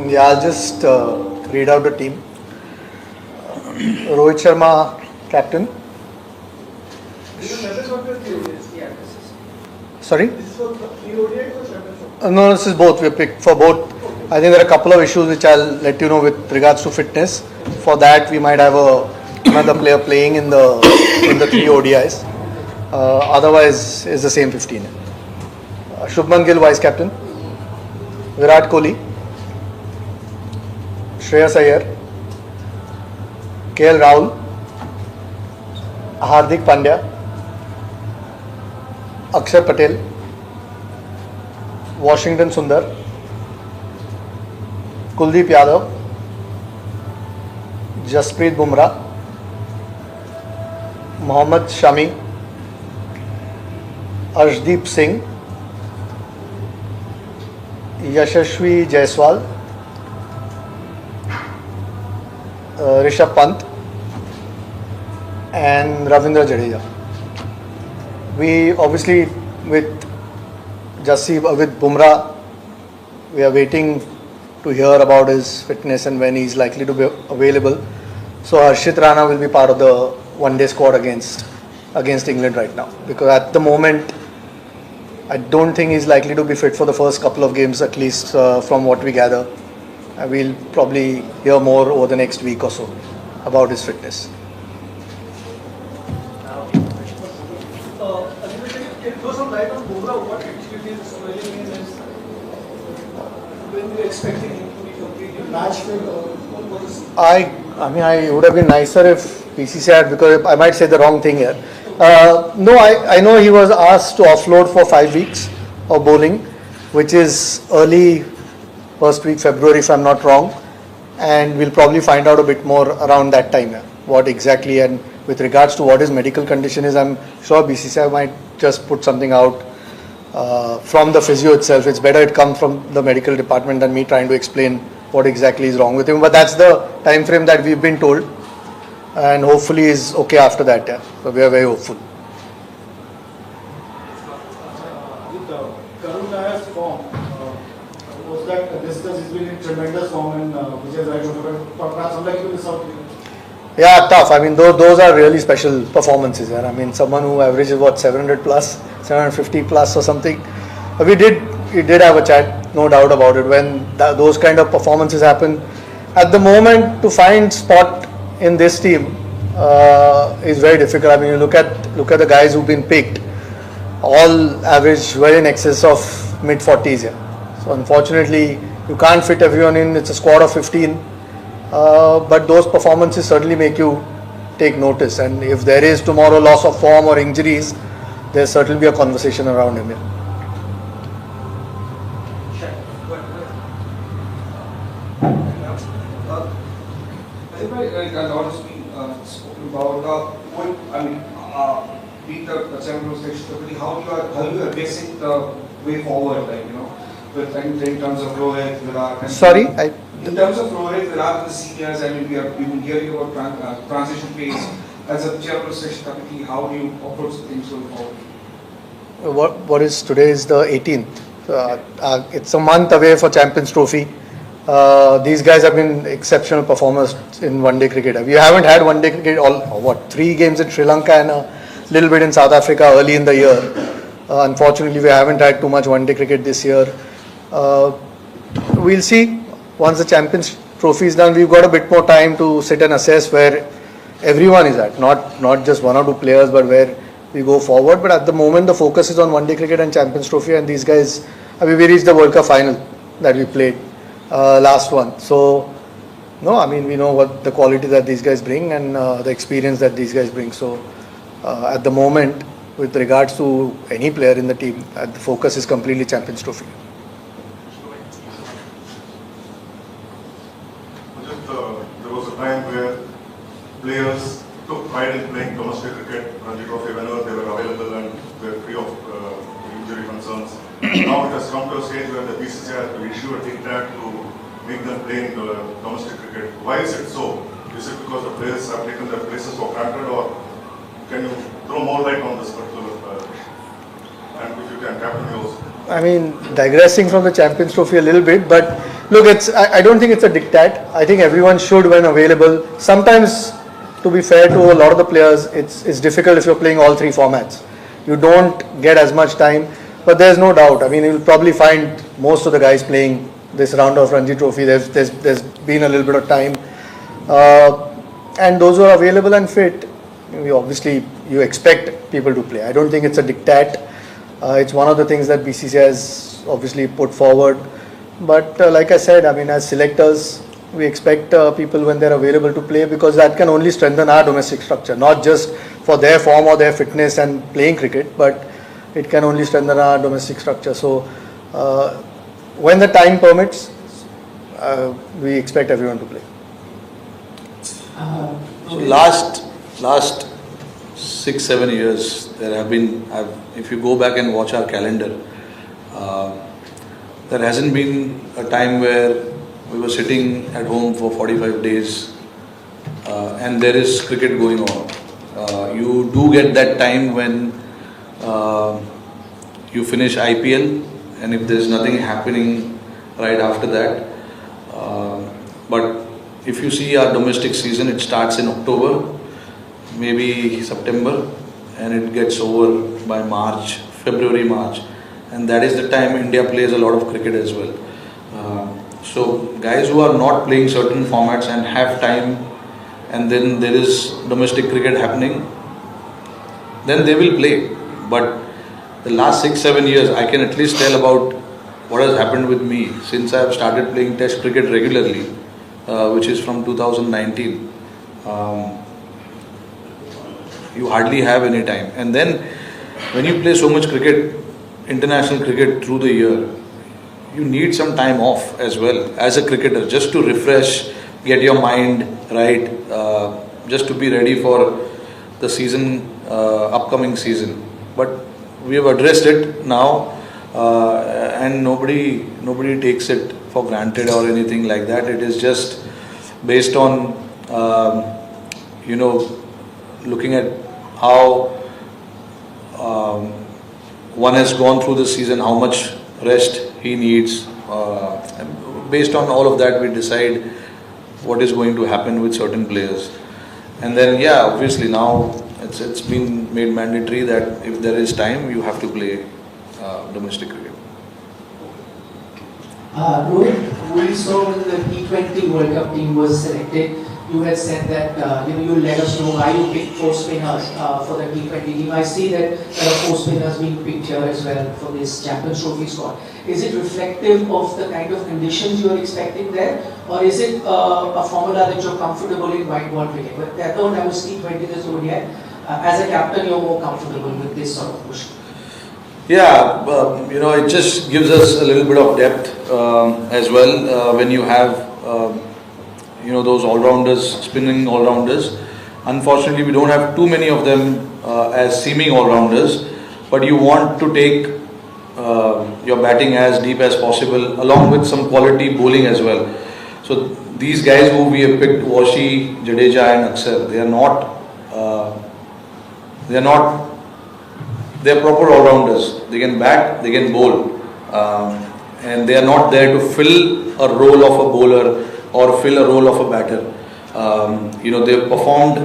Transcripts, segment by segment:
Yeah, I'll just read out the team. Rohit Sharma, captain. Sorry? No, this is both. We picked for both. I think there are a couple of issues which I'll let you know with regards to fitness. For that, we might have another player playing in the three ODIs. Otherwise, it's the same 15. Shubman Gill, vice captain. Virat Kohli, Shreyas Iyer, KL Rahul, Hardik Pandya, Akshar Patel, Washington Sundar, Kuldeep Yadav, Jasprit Bumrah, Mohammad Shami, Arshdeep Singh, Yashasvi Jaiswal, Rishabh Pant, and Ravindra Jadeja. We obviously with Bumrah, we are waiting to hear about his fitness and when he's likely to be available. So Harshit Rana will be part of the one-day squad against England right now, because at the moment I don't think he's likely to be fit for the first couple of games, at least from what we gather. We'll probably hear more over the next week or so about his fitness. Can you throw some light on Bumrah? What actually is really means when you're expecting him to be completely match fit, or what is? I would have been nicer if PCC had, because I might say the wrong thing here. No, I know he was asked to offload for 5 weeks of bowling, which is early first week February if I'm not wrong, and we'll probably find out a bit more around that time, what exactly, and with regards to what his medical condition is, I'm sure BCCI might just put something out from the physio itself. It's better it comes from the medical department than me trying to explain what exactly is wrong with him, but that's the time frame that we've been told, and hopefully is okay after that. So we are very hopeful. With Karun Nayar's form, was that discussed? He's been in tremendous form, and which is right over, but perhaps unlikely to miss out. Yeah, tough. I mean, those are really special performances. I mean, someone who averages 700 plus, 750 plus or something. We did have a chat, no doubt about it. When those kind of performances happen, at the moment to find spot in this team is very difficult. I mean, you look at the guys who've been picked, all average well in excess of mid 40s. Yeah. So unfortunately, you can't fit everyone in. It's a squad of 15. But those performances certainly make you take notice, and if there is tomorrow loss of form or injuries, there's certainly be a conversation around him. Yeah. A lot has been spoken about. Being the Champions League, how you are basing the way forward, in terms of Rohit, Virat. Sorry, in terms of Rohit, Virat, the seniors, we've been hearing about transition phase as a Champions League. How do you approach things going forward? What is today is the 18th. It's a month away for Champions Trophy. These guys have been exceptional performers in one-day cricket. We haven't had one-day cricket 3 games in Sri Lanka and a little bit in South Africa early in the year. Unfortunately, we haven't had too much one-day cricket this year. We'll see. Once the Champions Trophy is done, we've got a bit more time to sit and assess where everyone is at. Not just 1 or 2 players, but where we go forward. But at the moment, the focus is on one-day cricket and Champions Trophy. And these guys, we reached the World Cup final that we played. Last one. So, no, I mean, we know what the quality that these guys bring and the experience that these guys bring. So, at the moment, with regards to any player in the team, the focus is completely Champions Trophy. There was a time where players took pride in playing domestic cricket, Ranji Trophy, whenever they were available and were free of injury concerns. Now it has come to a stage where the BCCI has to issue a diktat to make them play in domestic cricket. Why is it so? Is it because the players have taken their places for granted, or can you throw more light on this particular issue? And if you can, Captain, also. I mean, digressing from the Champions Trophy a little bit, but Look, I don't think it's a diktat. I think everyone should when available. Sometimes, to be fair to a lot of the players, it's difficult if you're playing all three formats. You don't get as much time, but there's no doubt. I mean, you'll probably find most of the guys playing this round of Ranji Trophy. There's been a little bit of time, and those who are available and fit, you expect people to play. I don't think it's a diktat. It's one of the things that BCCI has obviously put forward. But like I said, I mean, as selectors, we expect people when they're available to play, because that can only strengthen our domestic structure, not just for their form or their fitness and playing cricket, but it can only strengthen our domestic structure. So when the time permits, we expect everyone to play. So last 6-7 years, there have been, if you go back and watch our calendar, there hasn't been a time where we were sitting at home for 45 days and there is cricket going on. You do get that time when you finish IPL, and if there's nothing happening right after that. But if you see our domestic season, it starts in October, maybe September, and it gets over by March, February, March. And that is the time India plays a lot of cricket as well. So guys who are not playing certain formats and have time, and then there is domestic cricket happening, then they will play. But the last 6-7 years, I can at least tell about what has happened with me since I have started playing Test cricket regularly, which is from 2019. You hardly have any time. And then when you play so much cricket, international cricket through the year, you need some time off as well as a cricketer, just to refresh, get your mind right, just to be ready for the season, upcoming season. But we have addressed it now, and nobody takes it for granted or anything like that. It is just based on looking at how one has gone through the season, how much rest he needs. And based on all of that, we decide what is going to happen with certain players. And then, yeah, obviously now it's been made mandatory that if there is time, you have to play domestic cricket. Rohit, we saw when the T20 World Cup team was selected, you had said that you'll let us know why you picked 4 spinners for the T20 team. I see that there are 4 spinners being picked here as well for this Champions Trophy squad. Is it reflective of the kind of conditions you're expecting there, or is it a formula that you're comfortable in white ball cricket? But that don't have a T20 this over yet. As a captain, you're more comfortable with this sort of push. Yeah, it just gives us a little bit of depth as well when you have those all-rounders, spinning all-rounders. Unfortunately, we don't have too many of them as seeming all-rounders, but you want to take your batting as deep as possible, along with some quality bowling as well. So these guys who we have picked, Washi, Jadeja and Akshar, they're proper all-rounders. They can bat, they can bowl, and they are not there to fill a role of a bowler or fill a role of a batter. They've performed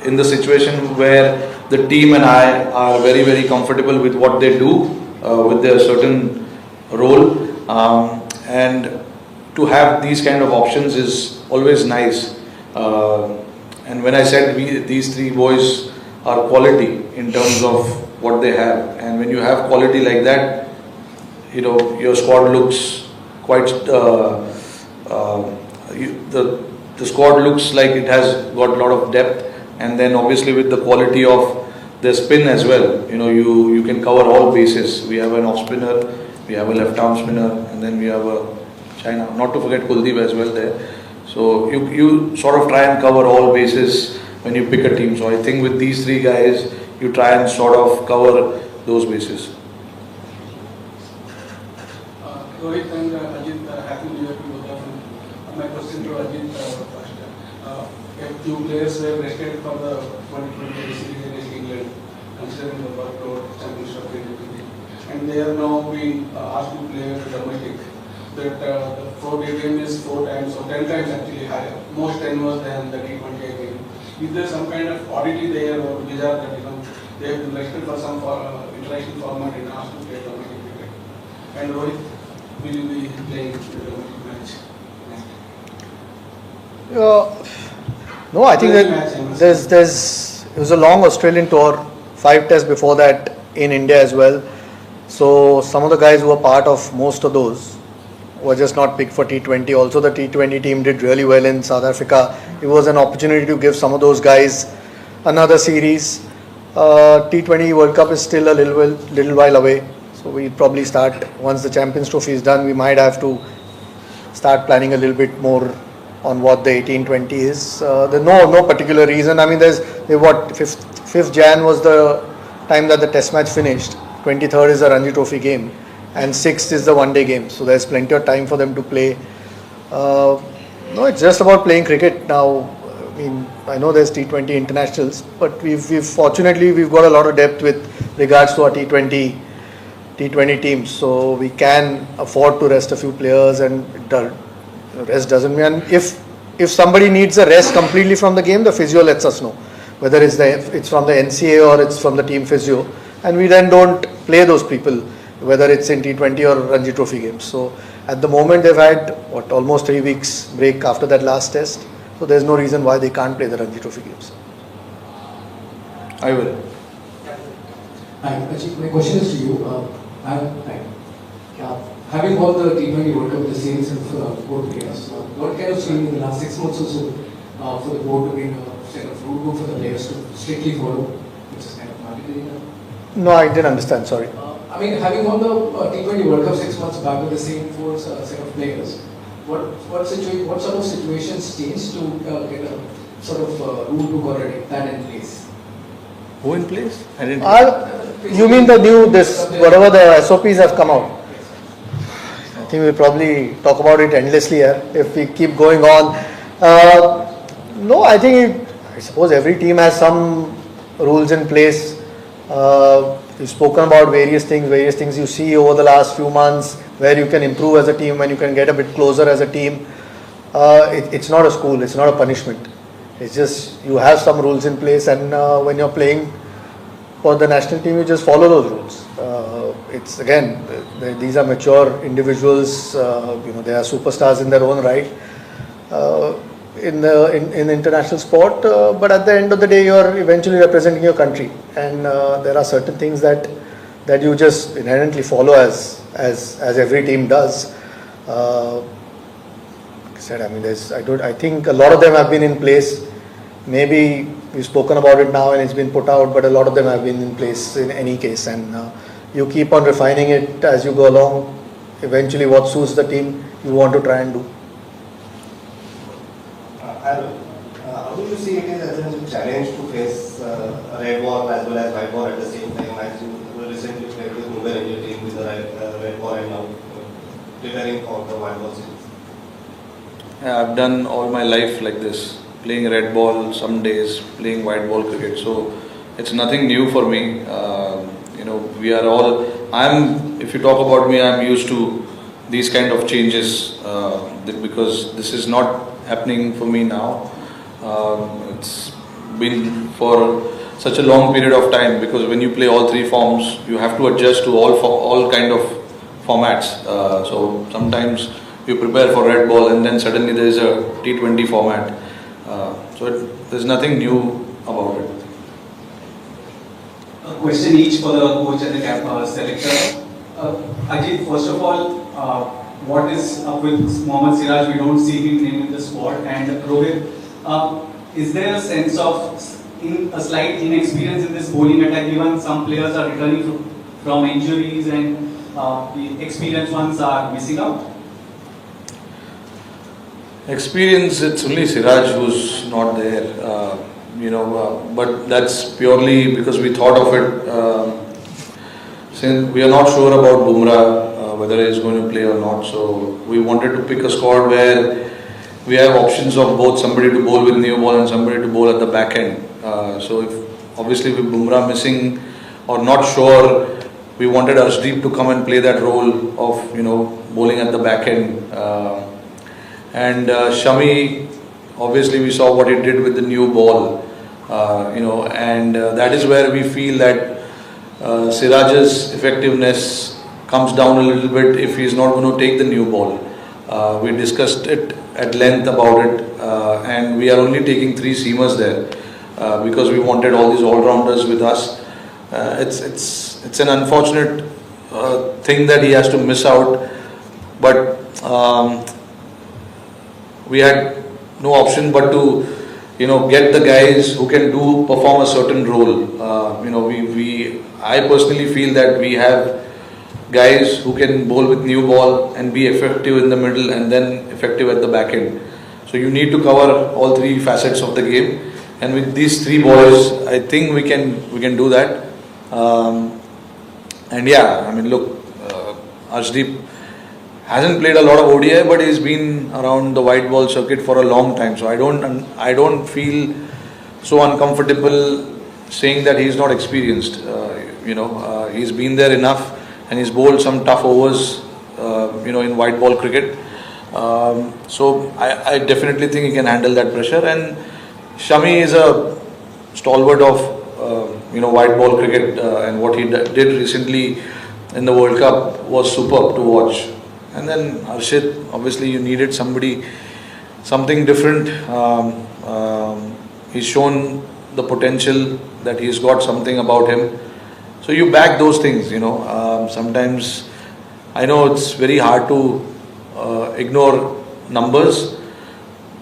in the situation where the team and I are very, very comfortable with what they do, with their certain role, and to have these kind of options is always nice. And when I said these 3 boys are quality in terms of what they have, and when you have quality like that, your squad looks quite the squad looks like it has got a lot of depth. And then obviously with the quality of the spin as well, you can cover all bases. We have an off spinner, we have a left arm spinner, and then we have a China, not to forget Kuldeep as well there. So you sort of try and cover all bases when you pick a team. So I think with these 3 guys, you try and sort of cover those bases. Rohit and Ajit, happy New Year to both of you. My question to Ajit first. A few players were rested for the 2020 series against England, considering the workload, championship, and they are now being asked to play domestic. That the 4 day game is 4 times or 10 times actually higher, most tenures than the T20 game. Is there some kind of oddity there or bizarre that they have been rested for some international format and asked to play domestic cricket? And Rohit, will you be playing the domestic match? No, I think that it was a long Australian tour, 5 tests before that in India as well. So some of the guys who were part of most of those were just not picked for T20. Also the T20 team did really well in South Africa. It was an opportunity to give some of those guys another series. T20 World Cup is still a little while away. So we'll probably start, once the Champions Trophy is done, we might have to start planning a little bit more on what the 18-20 is. There's no particular reason. I mean, 5th Jan was the time that the test match finished. 23rd is the Ranji Trophy game. And 6th is the one-day game. So there's plenty of time for them to play. No, it's just about playing cricket now. I mean, I know there's T20 internationals, but fortunately we've got a lot of depth with regards to our T20 teams. So we can afford to rest a few players, and rest doesn't mean, if somebody needs a rest completely from the game, the physio lets us know whether it's from the NCA or it's from the team physio, and we then don't play those people, whether it's in T20 or Ranji Trophy games. So at the moment they've had almost 3 weeks break after that last test, so there's no reason why they can't play the Ranji Trophy games. I will. Hi, Ajit, my question is to you. Having won the T20 World Cup, the series of board players, what kind of training in the last 6 months or so for the board to be a set of rule book for the players to strictly follow, which is kind of mandatory? No, I didn't understand, sorry. I mean, having won the T20 World Cup 6 months back with the same 4 set of players, what sort of situations changed to get a sort of rule book already that in place? Who in place? I didn't. You mean the new, whatever the SOPs have come out? I think we'll probably talk about it endlessly here if we keep going on. No, I suppose every team has some rules in place. We've spoken about various things you see over the last few months where you can improve as a team, when you can get a bit closer as a team. It's not a school, it's not a punishment. It's just you have some rules in place, and when you're playing for the national team, you just follow those rules. It's again, these are mature individuals. They are superstars in their own right in international sport. But at the end of the day, you're eventually representing your country, and there are certain things that you just inherently follow as every team does. I think a lot of them have been in place. Maybe we've spoken about it now and it's been put out, but a lot of them have been in place in any case, and you keep on refining it as you go along. Eventually what suits the team you want to try and do. How do you see it as a challenge to face a red ball as well as white ball at the same time, as you recently played with Mumbai Indian team with the red ball and now preparing for the white ball series? Yeah, I've done all my life like this, playing red ball some days, playing white ball cricket. So it's nothing new for me. We are all. If you talk about me, I'm used to these kind of changes because this is not happening for me now. It's been for such a long period of time, because when you play all 3 forms, you have to adjust to all kind of formats. So sometimes you prepare for red ball and then suddenly there is a T20 format. There's nothing new about it. A question each for the coach and the selector. Ajit, first of all, what is up with Mohammad Siraj? We don't see him named in the squad. And Rohit, is there a sense of a slight inexperience in this bowling attack, given some players are returning from injuries and the experienced ones are missing out? Experience, it's only Siraj who's not there, but that's purely because we thought of it. Since we are not sure about Bumrah, whether he's going to play or not, so we wanted to pick a squad where we have options of both somebody to bowl with new ball and somebody to bowl at the back end. So if obviously with Bumrah missing or not sure, we wanted Arshdeep to come and play that role of bowling at the back end. And Shami, obviously we saw what he did with the new ball, and that is where we feel that Siraj's effectiveness comes down a little bit if he is not going to take the new ball. We discussed it at length about it, and we are only taking 3 seamers there because we wanted all these all-rounders with us. It's an unfortunate thing that he has to miss out, but we had no option but to get the guys who can perform a certain role. I personally feel that we have guys who can bowl with new ball and be effective in the middle and then effective at the back end. So you need to cover all 3 facets of the game, and with these 3 boys I think we can do that. And yeah, I mean, look, Arshdeep hasn't played a lot of ODI, but he's been around the white ball circuit for a long time. So I don't feel so uncomfortable saying that he's not experienced. He's been there enough, and he's bowled some tough overs, in white ball cricket. So I definitely think he can handle that pressure. And Shami is a stalwart of white ball cricket, and what he did recently in the World Cup was superb to watch. And then Harshit, obviously you needed something different. He's shown the potential that he's got something about him. So you back those things, sometimes I know it's very hard to ignore numbers,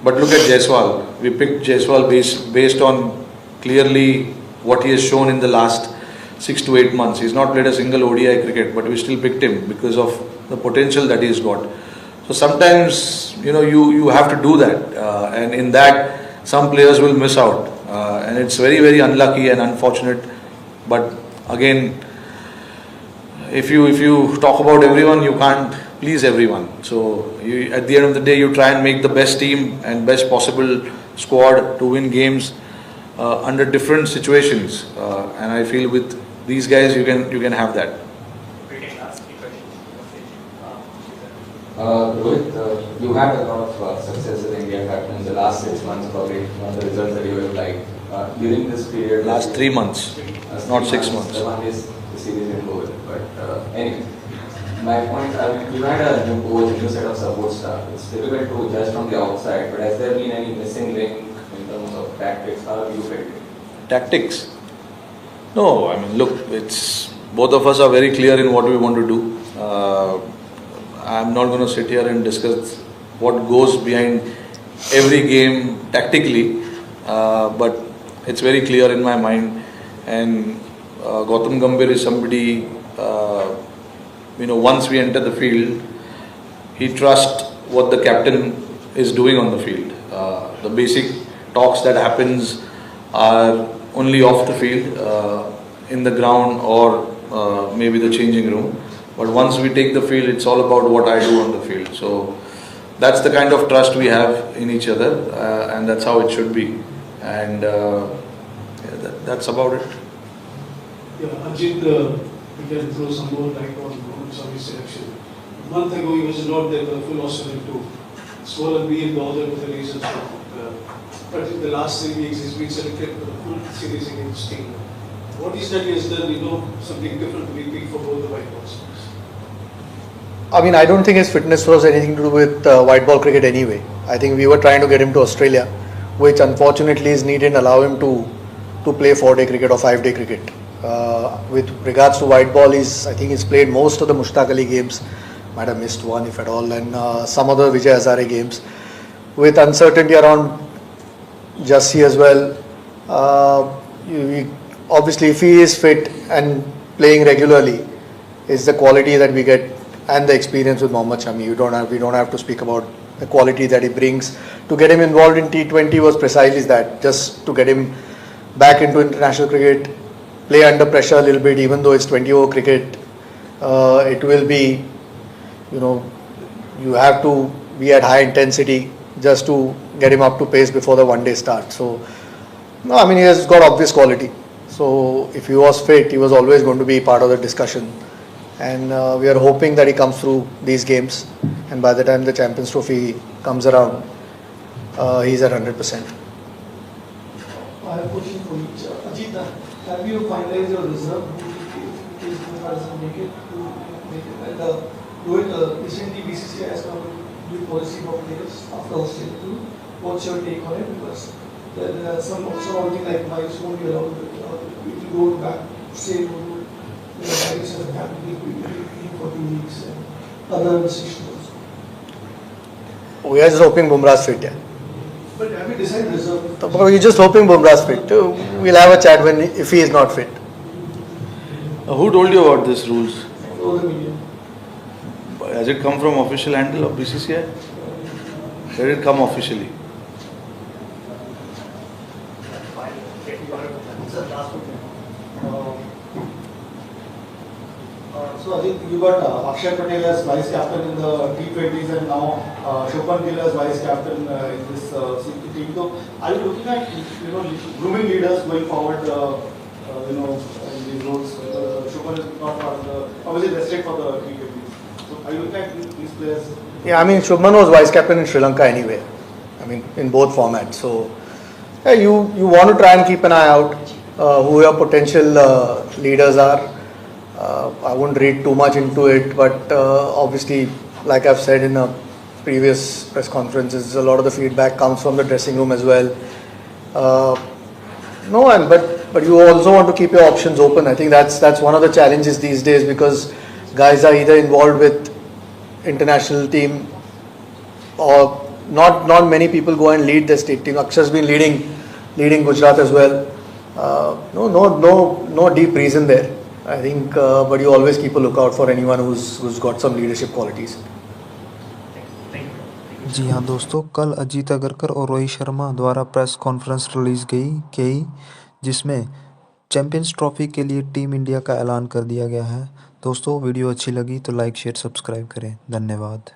but look at Jaiswal. We picked Jaiswal based on clearly what he has shown in the last 6 to 8 months. He's not played a single ODI cricket, but we still picked him because of the potential that he's got. So sometimes, you have to do that, and in that some players will miss out, and it's very, very unlucky and unfortunate. But again, if you talk about everyone, you can't please everyone. So at the end of the day, you try and make the best team and best possible squad to win games under different situations, and I feel with these guys you can have that. Rohit, you had a lot of success in India captain in the last 6 months, probably one of the results that you have liked. During this period, Last 3 months, not 6 months. The one is the series in over. But anyway, my point, you had a new coach, a new set of support staff. It's difficult to judge from the outside, but has there been any missing link in terms of tactics? How have you felt it? Tactics? No, I mean, look, it's both of us are very clear in what we want to do. I'm not going to sit here and discuss what goes behind every game tactically, but it's very clear in my mind. And Gautam Gambhir is somebody, once we enter the field, he trusts what the captain is doing on the field. The basic talks that happens are only off the field, in the ground or maybe the changing room. But once we take the field, it's all about what I do on the field. So that's the kind of trust we have in each other, and that's how it should be. And that's about it. Yeah, Ajit, we can throw some more light on Swami's selection. A month ago, he was not there for the full Australian tour. Swollen and be bothered with the reasons for but in the last 3 weeks, he's been selected for the full series against England. What is that he has done, something different to be picked for both the white balls? I mean, I don't think his fitness was anything to do with white ball cricket anyway. I think we were trying to get him to Australia, which unfortunately is needed and allow him to play 4-day cricket or 5-day cricket. With regards to white ball, I think he's played most of the Mushtaq Ali games, might have missed one if at all, and some other Vijay Hazare games. With uncertainty around Jassi as well, obviously if he is fit and playing regularly, is the quality that we get and the experience with Mohammad Shami. We don't have to speak about the quality that he brings. To get him involved in T20 was precisely that, just to get him back into international cricket, play under pressure a little bit, even though it's 20-over cricket. It will be, you have to be at high intensity just to get him up to pace before the one-day start. So, no, I mean, he has got obvious quality. So, if he was fit, he was always going to be part of the discussion. and we are hoping that he comes through these games, and by the time the Champions Trophy comes around, he's at 100%. I have a question for you. Ajit, have you finalized your reserve in case Bumrah doesn't make it? And Rohit, recently BCCI has come with new policy for players after Australia too. What's your take on it? Because there are some thing like Miles won't be allowed to go back, say, Miles has a cap for 2 weeks and other restrictions. We are just hoping Bumrah's fit, yeah. But have you decided reserve? We're just hoping Bumrah's fit. We'll have a chat if he is not fit. Who told you about these rules? Over the media. Has it come from official handle of BCCI? Where did it come officially? So Ajit, you got Akshay Patel as vice captain in the T20s and now Shubman Gill as vice captain in this team. So are you looking at grooming leaders going forward? In these roles. Shubman is not part of the obviously restricted for the T20s. So are you looking at these players? Yeah, I mean Shubman was vice captain in Sri Lanka anyway. I mean in both formats. So yeah, you want to try and keep an eye out who your potential leaders are. I won't read too much into it, but obviously, like I've said in a previous press conferences, a lot of the feedback comes from the dressing room as well. But you also want to keep your options open. I think that's one of the challenges these days because guys are either involved with international team or not many people go and lead the state team. Akshar's been leading Gujarat as well. No deep reason there. I think, but you always keep a lookout for anyone who's got some leadership qualities. जी हाँ दोस्तों, कल अजीत अगरकर और रोहित शर्मा द्वारा press conference release गई जिसमें champions trophy के लिए team India का ऐलान कर दिया गया है। दोस्तों वीडियो अच्छी लगी तो लाइक शेयर सब्सक्राइब करें। धन्यवाद।